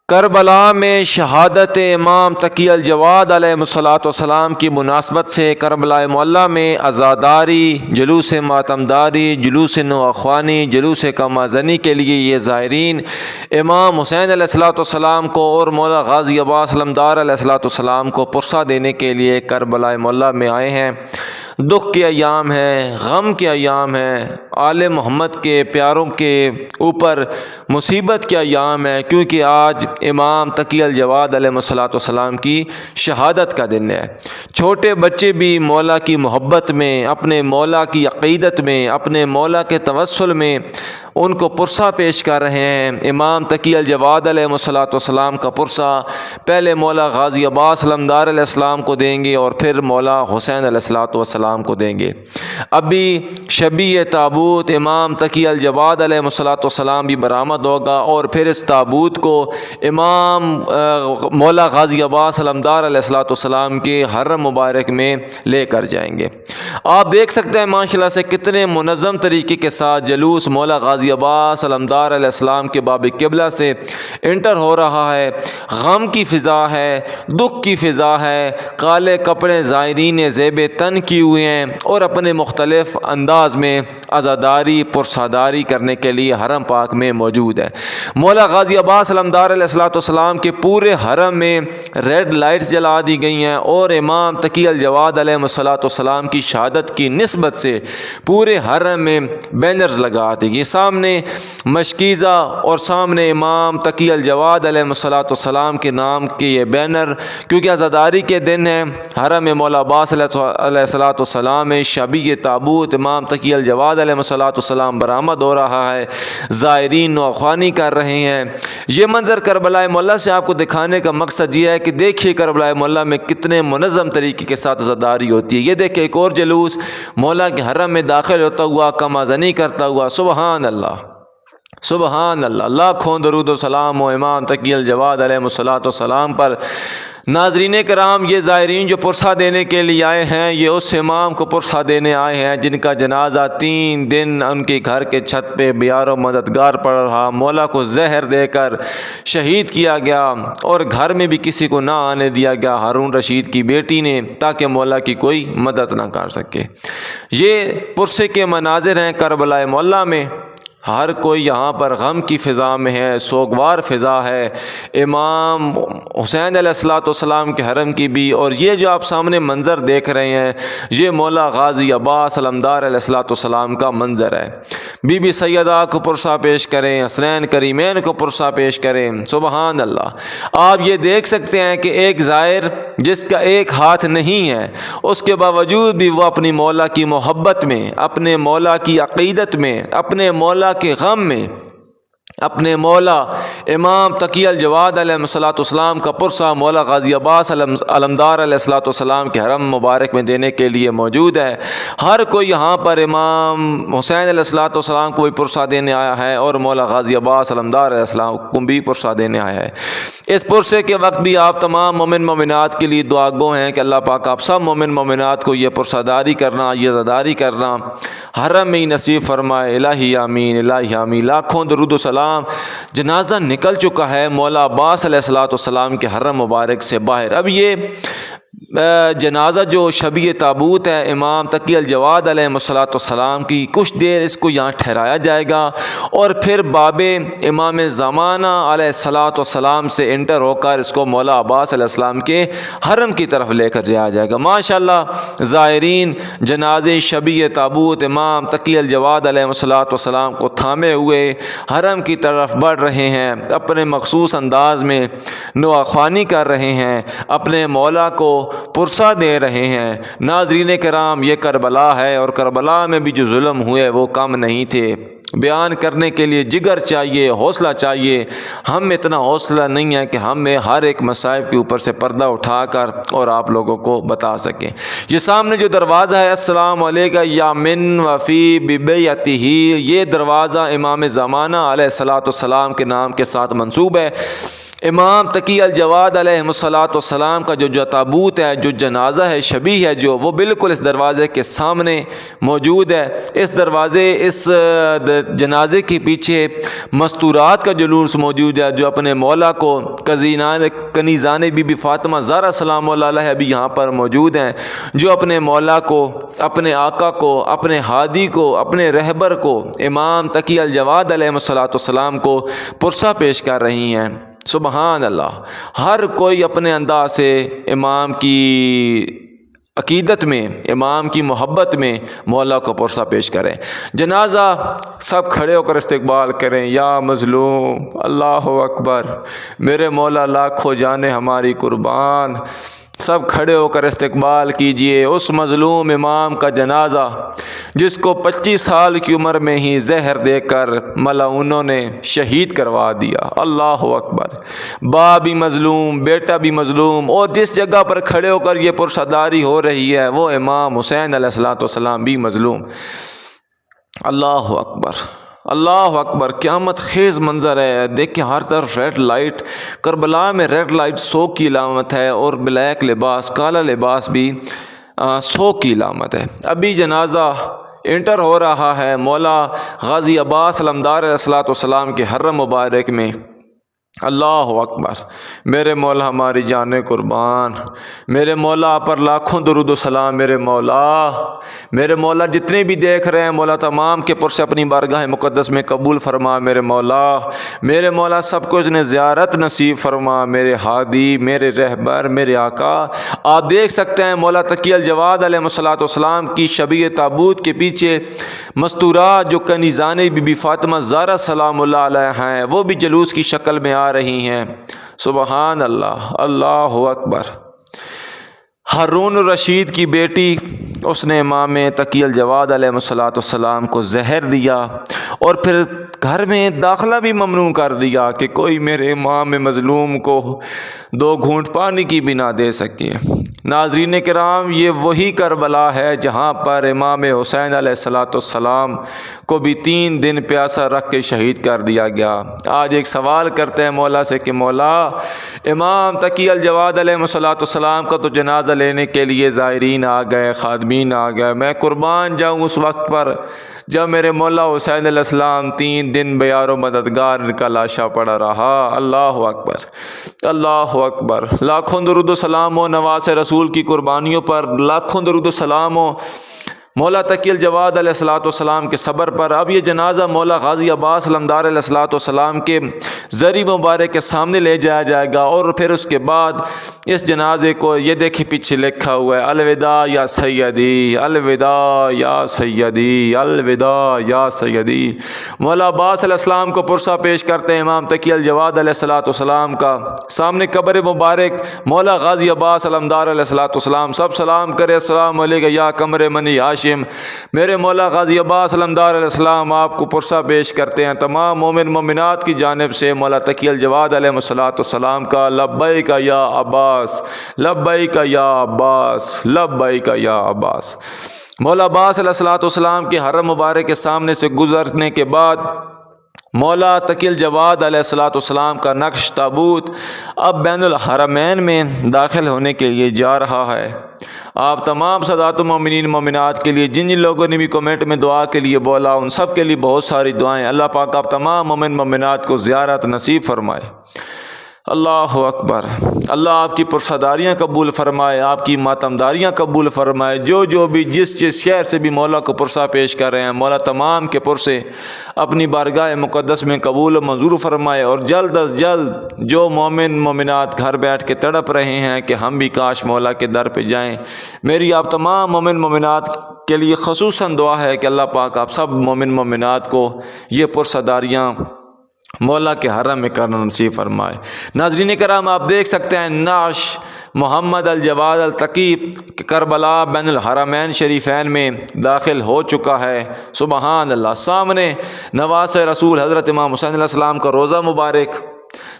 کربلا میں شہادت امام تقی الجواد علیہ الصلوۃ والسلام کی مناسبت سے کربلا معلیٰ میں عزاداری، جلوس ماتمداری، جلوس نواخوانی، جلوس کمازنی کے لیے یہ زائرین امام حسین علیہ الصلوۃ والسلام کو اور مولا غازی عباس علمدار علیہ الصلوۃ والسلام کو پرسہ دینے کے لیے کربلا معلیٰ میں آئے ہیں۔ دکھ کے ایام ہیں، غم کے ایام ہیں، آل محمد کے پیاروں کے اوپر مصیبت کے ایام ہے، کیونکہ آج امام تقی الجواد علیہ الصلوۃ والسلام کی شہادت کا دن ہے۔ چھوٹے بچے بھی مولا کی محبت میں، اپنے مولا کی عقیدت میں، اپنے مولا کے توسل میں ان کو پرسہ پیش کر رہے ہیں۔ امام تقی الجواد علیہ الصلوۃ والسلام کا پرسہ پہلے مولا غازی عباس علمدار علیہ السلام کو دیں گے اور پھر مولا حسین علیہ الصلوۃ والسلام کو دیں گے۔ ابھی شبیہ تابوت امام تقی الجواد علیہ الصلوۃ والسلام بھی برآمد ہوگا اور پھر اس تابوت کو امام مولا غازی عباس علمدار علیہ الصلوۃ والسلام کے حرم مبارک میں لے کر جائیں گے۔ آپ دیکھ سکتے ہیں ماشاءاللہ سے کتنے منظم طریقے کے ساتھ جلوس مولا غازی عباس علمدار علیہ السلام کے باب قبلہ سے انٹر ہو رہا ہے۔ غم کی فضا ہے، دکھ کی فضا ہے، کالے کپڑے زائرین زیب تن کیے ہوئے ہیں اور اپنے مختلف انداز میں عزاداری پرساداری کرنے کے لیے حرم پاک میں موجود ہے۔ مولا غازی عباس علمدار علیہ الصلوۃ والسلام کے پورے حرم میں ریڈ لائٹس جلا دی گئی ہیں اور امام تقی الجواد علیہ الصلوۃ والسلام کی شہادت کی نسبت سے پورے حرم میں بینرز لگا دی گئی، سامنے مشکیزہ اور سامنے امام تقی الجواد علیہ الصلوۃ والسلام کے نام کے یہ بینر، کیونکہ عزاداری کے دن ہے، حرم مولا عباس علیہ الصلوۃ والسلام میں شبیہ تابوت امام تقی الجواد علیہ الصلوۃ والسلام برآمد ہو رہا ہے، زائرین نواخوانی کر رہے ہیں۔ یہ منظر کربلا معلیٰ سے آپ کو دکھانے کا مقصد یہ ہے کہ دیکھیے کربلا معلیٰ میں کتنے منظم طریقے کے ساتھ عزاداری ہوتی ہے۔ یہ دیکھیں ایک اور جلوس مولا کے حرم میں داخل ہوتا ہوا کمازنی کرتا ہوا، سبحان اللہ سبحان اللہ، لاکھوں درود و سلام و امام تقی الجواد علیہ الصلوۃ والسلام پر۔ ناظرین کرام، یہ زائرین جو پرسہ دینے کے لیے آئے ہیں، یہ اس امام کو پرسہ دینے آئے ہیں جن کا جنازہ 3 دن ان کے گھر کے چھت پہ بیار و مددگار پڑ رہا، مولا کو زہر دے کر شہید کیا گیا اور گھر میں بھی کسی کو نہ آنے دیا گیا ہارون رشید کی بیٹی نے، تاکہ مولا کی کوئی مدد نہ کر سکے۔ یہ پرسے کے مناظر ہیں کربلا معلیٰ میں۔ ہر کوئی یہاں پر غم کی فضا میں ہے، سوگوار فضا ہے، امام حسین علیہ الصلوۃ والسلام کے حرم کی بھی۔ اور یہ جو آپ سامنے منظر دیکھ رہے ہیں، یہ مولا غازی عباس علمدار علیہ الصلوۃ والسلام کا منظر ہے۔ بی بی سیدہ کو پرسہ پیش کریں، حسنین کریمین کو پرسہ پیش کریں، سبحان اللہ۔ آپ یہ دیکھ سکتے ہیں کہ ایک زائر جس کا ایک ہاتھ نہیں ہے، اس کے باوجود بھی وہ اپنی مولا کی محبت میں، اپنے مولا کی عقیدت میں، اپنے مولا کے غم میں، اپنے مولا امام تقی الجواد علیہ الصلوۃ والسلام کا پرسہ مولا غازی عباس علمدار علیہ الصلوۃ والسلام کے حرم مبارک میں دینے کے لیے موجود ہے۔ ہر کوئی یہاں پر امام حسین علیہ الصلوۃ والسلام کو بھی پرسہ دینے آیا ہے اور مولا غازی عباس علمدار علیہ السلام کو بھی پرسہ دینے آیا ہے۔ اس پرسے کے وقت بھی آپ تمام مومن مومنات کے لیے دعا گو ہیں کہ اللہ پاک آپ سب مومن مومنات کو یہ پرسہ داری کرنا، یہ عزاداری کرنا حرم میں ہی نصیب فرمائے۔ الہی آمین، الہی آمین۔ لاکھوں درود و سلام۔ جنازہ نکل چکا ہے مولا عباس علیہ الصلوۃ والسلام کے حرم مبارک سے باہر۔ اب یہ جنازہ جو شبیہ تابوت ہے امام تقی الجواد علیہ الصلوۃ والسلام کی، کچھ دیر اس کو یہاں ٹھہرایا جائے گا اور پھر باب امام زمانہ علیہ الصلوۃ والسلام سے انٹر ہو کر اس کو مولا عباس علیہ السلام کے حرم کی طرف لے کر جایا جائے گا۔ ماشاءاللہ زائرین جنازے شبیہ تابوت امام تقی الجواد علیہ الصلوۃ والسلام کو تھامے ہوئے حرم کی طرف بڑھ رہے ہیں، اپنے مخصوص انداز میں نواخوانی کر رہے ہیں، اپنے مولا کو پرسہ دے رہے ہیں۔ ناظرین کرام، یہ کربلا ہے اور کربلا میں بھی جو ظلم ہوئے وہ کم نہیں تھے۔ بیان کرنے کے لیے جگر چاہیے، حوصلہ چاہیے۔ ہم میں اتنا حوصلہ نہیں ہے کہ ہم میں ہر ایک مصائب کے اوپر سے پردہ اٹھا کر اور آپ لوگوں کو بتا سکیں۔ یہ سامنے جو دروازہ ہے السلام علیکم یا من وفی ببیتہ، یہ دروازہ امام زمانہ علیہ الصلوۃ والسلام کے نام کے ساتھ منسوب ہے۔ امام تقی الجواد علیہ الصلوۃ والسلام کا جو تابوت ہے، جو جنازہ ہے شبیہ ہے جو، وہ بالکل اس دروازے کے سامنے موجود ہے۔ اس جنازے کے پیچھے مستورات کا جلوس موجود ہے، جو اپنے مولا کو کنیزان بی بی فاطمہ زہرا سلام اللہ علیہ بھی یہاں پر موجود ہیں، جو اپنے مولا کو، اپنے آقا کو، اپنے ہادی کو، اپنے رہبر کو، امام تقی الجواد علیہ الصلوۃ والسلام کو پرسہ پیش کر رہی ہیں۔ سبحان اللہ، ہر کوئی اپنے انداز سے امام کی عقیدت میں، امام کی محبت میں مولا کو پرسہ پیش کریں۔ جنازہ سب کھڑے ہو کر استقبال کریں۔ یا مظلوم، اللہ اکبر، میرے مولا لاکھوں جانیں ہماری قربان۔ سب کھڑے ہو کر استقبال کیجئے اس مظلوم امام کا جنازہ، جس کو 25 سال کی عمر میں ہی زہر دے کر ملعونوں نے شہید کروا دیا۔ اللہ اکبر، باپ بھی مظلوم، بیٹا بھی مظلوم، اور جس جگہ پر کھڑے ہو کر یہ پرساداری ہو رہی ہے وہ امام حسین علیہ السلام بھی مظلوم۔ اللہ اکبر، اللہ اکبر، قیامت خیز منظر ہے۔ دیکھیں ہر طرف ریڈ لائٹ، کربلا میں ریڈ لائٹ 100 کی علامت ہے، اور بلیک لباس، کالا لباس بھی 100 کی علامت ہے۔ ابھی جنازہ انٹر ہو رہا ہے مولا غازی عباس علمدار علیہ السلام کے حرم مبارک میں۔ اللہ اکبر، میرے مولا ہماری جانیں قربان، میرے مولا پر لاکھوں درود و سلام۔ میرے مولا جتنے بھی دیکھ رہے ہیں مولا تمام کے پرسے اپنی بارگاہ مقدس میں قبول فرما۔ میرے مولا سب کو اتنے زیارت نصیب فرما۔ میرے ہادی، میرے رہبر، میرے آقا، آپ دیکھ سکتے ہیں مولا تقی الجواد علیہ السلام کی شبیہ تابوت کے پیچھے مستورات جو کنیزان بی بی فاطمہ زہرا سلام اللہ علیہ ہیں، وہ بھی جلوس کی شکل میں آ رہی ہیں۔ سبحان اللہ، اللہ اکبر۔ ہارون الرشید کی بیٹی، اس نے امام تقی الجواد علیہ السلام کو زہر دیا، اور پھر گھر میں داخلہ بھی ممنوع کر دیا کہ کوئی میرے امام مظلوم کو 2 گھونٹ پانی کی بھی نہ دے سکے۔ ناظرین کرام، یہ وہی کربلا ہے جہاں پر امام حسین علیہ السلام کو بھی 3 دن پیاسا رکھ کے شہید کر دیا گیا۔ آج ایک سوال کرتے ہیں مولا سے کہ مولا، امام تقی الجواد علیہ السلام کا تو جنازہ لینے کے لیے زائرین آ گئے، خادمین آ گئے، میں قربان جاؤں اس وقت پر جب میرے مولا حسین علیہ السلام 3 دن بیار و مددگار ان کا لاشا پڑا رہا۔ اللہ اکبر، اللہ اکبر، لاکھوں درود و سلام ہو نواز رسول کی قربانیوں پر، لاکھوں درود و سلام ہو مولا تقی الجواد علیہ السلام کے صبر پر۔ اب یہ جنازہ مولا غازی عباس علمدار علیہ السلام کے زری مبارک کے سامنے لے جایا جائے گا، اور پھر اس کے بعد اس جنازے کو یہ دیکھیں پیچھے لکھا ہوا ہے الوداع یا سیدی، الوداع یا سیدی، الوداع یا سیدی۔ مولا عباس علیہ السلام کو پرسہ پیش کرتے ہیں امام تقی الجواد علیہ السلام کا۔ سامنے قبر مبارک مولا غازی عباس علمدار علیہ السلام، سب سلام کرے، السلام علیکم یا قمر منی ہاشم۔ میرے مولا غازی عباس علمدار علیہ السلام آپ کو پرسہ پیش کرتے ہیں تمام مومن مومنات کی جانب سے مولا تقی الجواد علیہ السلام کا لبیک یا عباس، لبیک یا عباس، لبیک یا عباس۔ مولا عباس علیہ السلام کے حرم مبارک کے سامنے سے گزرنے کے بعد مولا تقی الجواد علیہ السلام کا نقش تابوت اب بین الحرمین میں داخل ہونے کے لیے جا رہا ہے۔ آپ تمام سادات و مومنین مومنات کے لیے جن لوگوں نے بھی کمنٹ میں دعا کے لیے بولا، ان سب کے لیے بہت ساری دعائیں۔ اللہ پاک آپ تمام مومن مومنات کو زیارت نصیب فرمائے۔ اللہ اکبر، اللہ آپ کی پرساداریاں قبول فرمائے، آپ کی ماتمداریاں قبول فرمائے۔ جو بھی جس شہر سے بھی مولا کو پرسہ پیش کر رہے ہیں، مولا تمام کے پرسے اپنی بارگاہ مقدس میں قبول و منظور فرمائے، اور جلد از جلد جو مومن مومنات گھر بیٹھ کے تڑپ رہے ہیں کہ ہم بھی کاش مولا کے در پہ جائیں، میری آپ تمام مومن مومنات کے لیے خصوصاً دعا ہے کہ اللہ پاک آپ سب مومن مومنات کو یہ پرساداریاں مولا کے حرم میں کرنا نصیب فرمائے۔ ناظرین کرام، آپ دیکھ سکتے ہیں نعش محمد الجواد التقی کربلا بین الحرمین شریفین میں داخل ہو چکا ہے۔ سبحان اللہ، سامنے نواز رسول حضرت امام حسین علیہ السلام کا روضہ مبارک،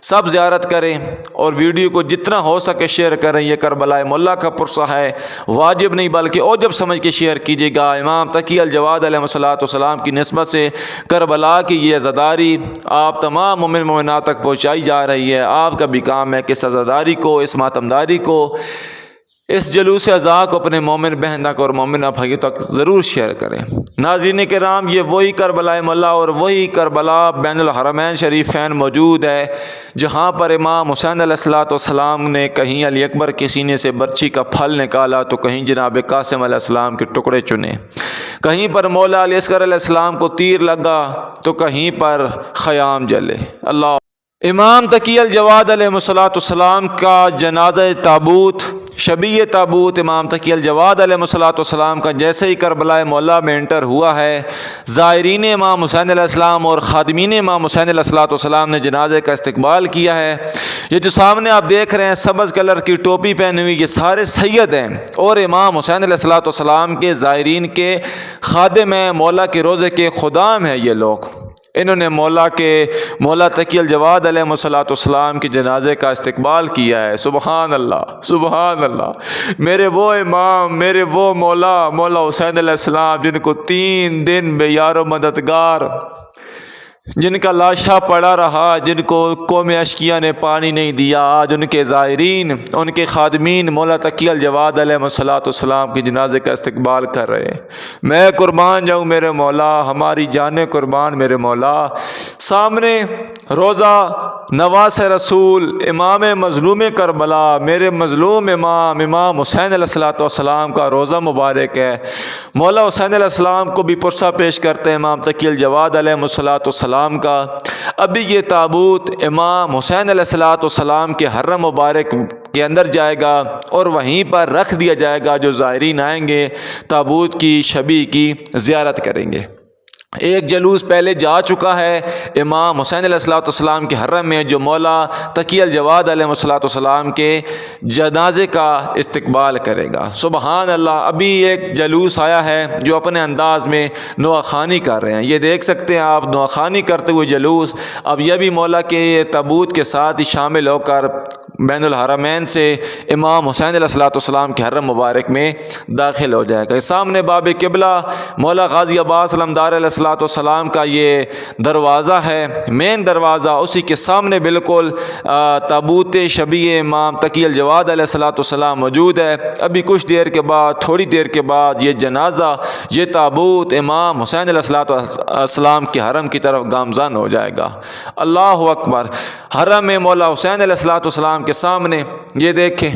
سب زیارت کریں اور ویڈیو کو جتنا ہو سکے شیئر کریں۔ یہ کربلا مولا کا پرسہ ہے، واجب نہیں بلکہ اوجب سمجھ کے شیئر کیجیے گا۔ امام تقی الجواد علیہ السلام کی نسبت سے کربلا کی یہ عزاداری آپ تمام مومن مومنات تک پہنچائی جا رہی ہے۔ آپ کا بھی کام ہے کہ اس عزاداری کو، اس ماتمداری کو، اس جلوس ازاں کو اپنے مومن بہن تک اور مومنہ بھائیوں تک ضرور شیئر کریں۔ ناظرین کرام، یہ وہی کربلا مولا اور وہی کربلا بین الحرمین شریفین موجود ہے جہاں پر امام حسین علیہ السلام نے کہیں علی اکبر کے سینے سے برچی کا پھل نکالا تو کہیں جناب قاسم علیہ السلام کے ٹکڑے چنے، کہیں پر مولا علی اصغر علیہ السلام کو تیر لگا تو کہیں پر خیام جلے۔ اللہ امام تقی الجواد علیہ السلام کا جنازہ تابوت، شبیہ تابوت امام تقی الجواد علیہ السلام کا جیسے ہی کربلا مولا میں انٹر ہوا ہے، زائرین امام حسین علیہ السلام اور خادمین امام حسین علیہ السلام نے جنازے کا استقبال کیا ہے۔ یہ جو سامنے آپ دیکھ رہے ہیں سبز کلر کی ٹوپی پہنی ہوئی، یہ سارے سید ہیں اور امام حسین علیہ السلام کے زائرین کے خادم ہیں، مولا کے روضے کے خدام ہیں۔ یہ لوگ انہوں نے مولا تقی الجواد علیہ السلام کے جنازے کا استقبال کیا ہے۔ سبحان اللہ، سبحان اللہ۔ میرے وہ امام، میرے وہ مولا حسین علیہ السلام جن کو 3 دن بے یار و مددگار، جن کا لاشا پڑا رہا، جن کو قوم اشقیہ نے پانی نہیں دیا، آج ان کے زائرین، ان کے خادمین مولا تقی الجواد علیہ السلام کے جنازے کا استقبال کر رہے ہیں۔ میں قربان جاؤں میرے مولا، ہماری جانیں قربان میرے مولا۔ سامنے روزہ نواس رسول، امام مظلوم کربلا، میرے مظلوم امام حسین علیہ السلام کا روزہ مبارک ہے۔ مولا حسین علیہ السلام کو بھی پرسہ پیش کرتے ہیں امام تقی الجواد علیہ السلام کا۔ ابھی یہ تابوت امام حسین علیہ السلام کے حرم مبارک کے اندر جائے گا اور وہیں پر رکھ دیا جائے گا۔ جو زائرین آئیں گے تابوت کی شبیہ کی زیارت کریں گے۔ ایک جلوس پہلے جا چکا ہے امام حسین علیہ السلام کے حرم میں جو مولا تقی الجواد علیہ السلام کے جنازے کا استقبال کرے گا۔ سبحان اللہ۔ ابھی ایک جلوس آیا ہے جو اپنے انداز میں نواخوانی کر رہے ہیں، یہ دیکھ سکتے ہیں آپ، نواخوانی کرتے ہوئے جلوس۔ اب یہ بھی مولا کے تابوت کے ساتھ ہی شامل ہو کر بین الحرمین سے امام حسین علیہ السلام کے حرم مبارک میں داخل ہو جائے گا۔ سامنے باب قبلہ مولا غازی عباس علمدار علیہ السلام کا یہ دروازہ ہے، مین دروازہ، اسی کے سامنے بالکل تابوت شبیہ امام تقی الجواد علیہ السلام موجود ہے۔ ابھی کچھ دیر کے بعد، تھوڑی دیر کے بعد یہ جنازہ، یہ تابوت امام حسین علیہ السلام کے حرم کی طرف گامزن ہو جائے گا۔ اللہ اکبر۔ حرم میں مولا حسین علیہ السلام کے سامنے یہ دیکھیں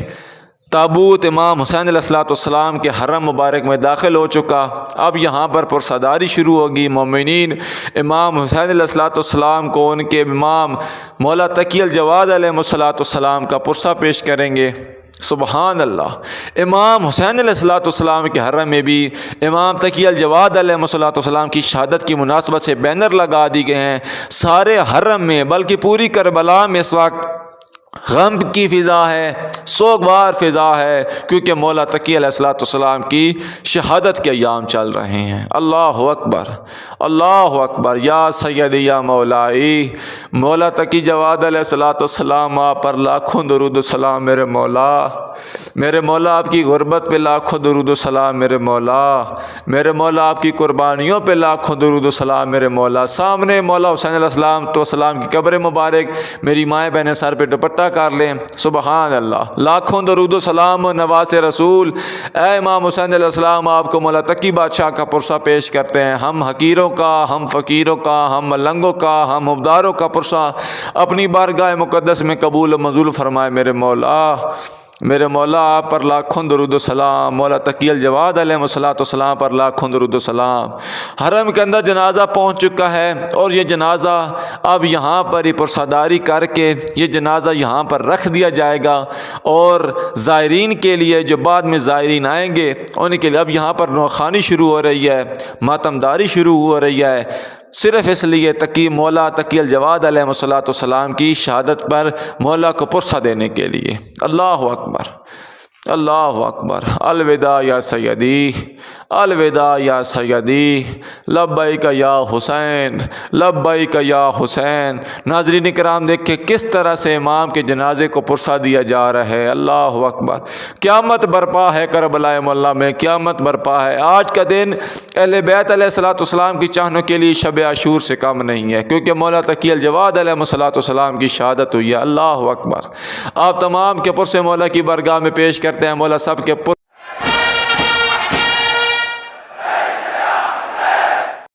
تابوت امام حسین علیہ السلام کے حرم مبارک میں داخل ہو چکا۔ اب یہاں پر پرساداری شروع ہوگی۔ مومنین امام حسین علیہ السلام کو ان کے امام مولا تقی الجواد علیہ السلام کا پرسہ پیش کریں گے۔ سبحان اللہ۔ امام حسین علیہ السلام کے حرم میں بھی امام تقی الجواد علیہ السلام کی شہادت کی مناسبت سے بینر لگا دی گئے ہیں سارے حرم میں، بلکہ پوری کربلا میں اس وقت غم کی فضا ہے، سوگوار فضا ہے، کیونکہ مولا تقی علیہ السلام کی شہادت کے ایام چل رہے ہیں۔ اللہ اکبر، اللہ اکبر۔ یا سیدی یا مولائی، مولا تقی جواد علیہ السلام آپ پر لاکھوں درود و سلام میرے مولا۔ میرے مولا آپ کی غربت پہ لاکھوں درود و سلام میرے مولا۔ میرے مولا آپ کی قربانیوں پہ لاکھوں درود و سلام میرے مولا۔ سامنے مولا حسین علیہ السلام کی قبر مبارک، میری مائیں بہنیں سر پہ دوپٹہ کر لیں۔ سبحان اللہ۔ لاکھوں درود و سلام نواز رسول۔ اے امام حسین علیہ السلام، آپ کو مولا تقی بادشاہ کا پرسہ پیش کرتے ہیں۔ ہم حقیروں کا، ہم فقیروں کا، ہم ملنگوں کا، ہم عبداروں کا پرسہ اپنی بارگاہ مقدس میں قبول و منظور فرمائے میرے مولا۔ میرے مولا آپ پر لاکھوں درود و سلام، مولا تقی الجواد علیہ السلام پر لاکھوں درود و سلام۔ حرم کے اندر جنازہ پہنچ چکا ہے اور یہ جنازہ اب یہاں پر ہی پرساداری کر کے یہ جنازہ یہاں پر رکھ دیا جائے گا، اور زائرین کے لیے جو بعد میں زائرین آئیں گے ان کے لیے اب یہاں پر نوخوانی شروع ہو رہی ہے، ماتمداری شروع ہو رہی ہے، صرف اس لیے مولا تقی الجواد علیہ السلام کی شہادت پر مولا کو پرسہ دینے کے لیے۔ اللہ اکبر، اللہ اکبر، الوداع یا سیدی، الوداع یا سیدی، لبیک یا حسین، لبیک یا حسین۔ ناظرین کرام دیکھیں کس طرح سے امام کے جنازے کو پرسا دیا جا رہا ہے، اللہ اکبر۔ قیامت برپا ہے کربلا معلیٰ میں، قیامت برپا ہے۔ آج کا دن اہل بیت علیہ الصلوۃ والسلام کی چاہنوں کے لیے شب عاشور سے کم نہیں ہے، کیونکہ مولا تقی الجواد علیہ الصلوۃ والسلام کی شہادت ہوئی ہے، اللہ اکبر۔ آپ تمام کے پرسے مولا کی بارگاہ میں پیش کرتے ہیں، مولا سب کے